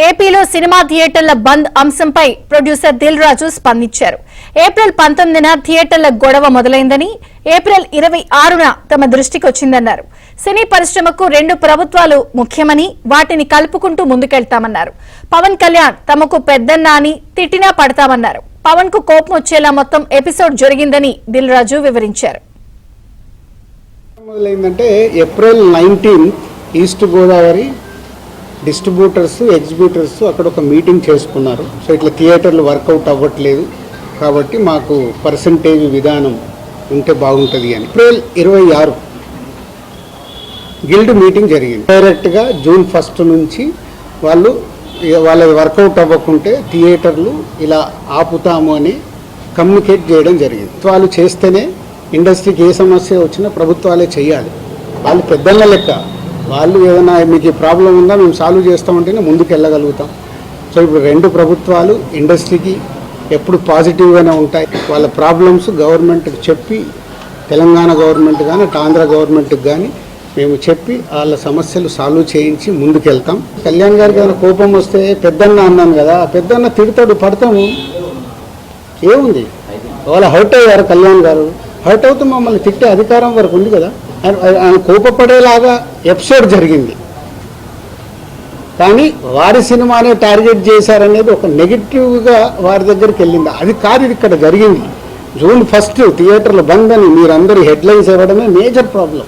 ఏపీలో సినిమా థియేటర్ల బంద్ అంశంపై ప్రొడ్యూసర్ దిల్ రాజు స్పందించారు. ఏప్రిల్ 19న థియేటర్ల గొడవ మొదలైందని, ఏప్రిల్ 26న తమ దృష్టికి వచ్చిందన్నారు. సినీ పరిశ్రమకు రెండు ప్రభుత్వాలు ముఖ్యమని, వాటిని కలుపుకుంటూ ముందుకెళ్తామన్నారు. పవన్ కళ్యాణ్ తమకు పెద్దన్న అని తిట్టినా పడతామన్నారు. పవన్ కు కోపం వచ్చేలా మొత్తం ఎపిసోడ్ జరిగిందని దిల్ రాజు వివరించారు. మొదలైందంటే April 19 east Godavari distributors exhibitors అక్కడ ఒక మీటింగ్ చేసుకున్నారు. సో ఇట్లా థియేటర్లు వర్కౌట్ అవ్వట్లేదు కాబట్టి మాకు పర్సంటేజ్ విధానం ఉంటే బాగుంటుంది అని. ఏప్రిల్ 26 గిల్డ్ మీటింగ్ జరిగింది. డైరెక్ట్గా జూన్ 1 నుంచి వాళ్ళది వర్కౌట్ అవ్వకుంటే థియేటర్లు ఇలా ఆపుతాము అని కమ్యూనికేట్ చేయడం జరిగింది. వాళ్ళు చేస్తేనే ఇండస్ట్రీకి ఏ సమస్య వచ్చినా ప్రభుత్వాలే చేయాలి. వాళ్ళు పెద్దల లెక్క, వాళ్ళు ఏదైనా మీకు ప్రాబ్లం ఉందా మేము సాల్వ్ చేస్తామంటేనే ముందుకు వెళ్ళగలుగుతాం. సో ఇప్పుడు రెండు ప్రభుత్వాలు ఇండస్ట్రీకి ఎప్పుడు పాజిటివ్గానే ఉంటాయి. వాళ్ళ ప్రాబ్లమ్స్ గవర్నమెంట్కి చెప్పి, తెలంగాణ గవర్నమెంట్ కానీ ఆంధ్ర గవర్నమెంట్కి కానీ మేము చెప్పి వాళ్ళ సమస్యలు సాల్వ్ చేయించి ముందుకెళ్తాం. కళ్యాణ్ గారికి ఏదైనా కోపం వస్తే పెద్దన్న అన్నాను కదా, పెద్దన్న తిడతాడు, పడతాము, ఏముంది. వాళ్ళ హర్ట్ అయ్యారు కళ్యాణ్ గారు, హర్ట్ అవుతూ మమ్మల్ని తిట్టే అధికారం వరకు ఉంది కదా. ఆయన కోపపడేలాగా ఎపిసోడ్ జరిగింది, కానీ వారి సినిమానే టార్గెట్ చేశారనేది ఒక నెగిటివ్గా వారి దగ్గరికి వెళ్ళింది. అది కాదు, ఇది ఇక్కడ జరిగింది. జూన్ 1 థియేటర్లు బంద్ అని మీరందరూ హెడ్లైన్స్ ఇవ్వడమే మేజర్ ప్రాబ్లం.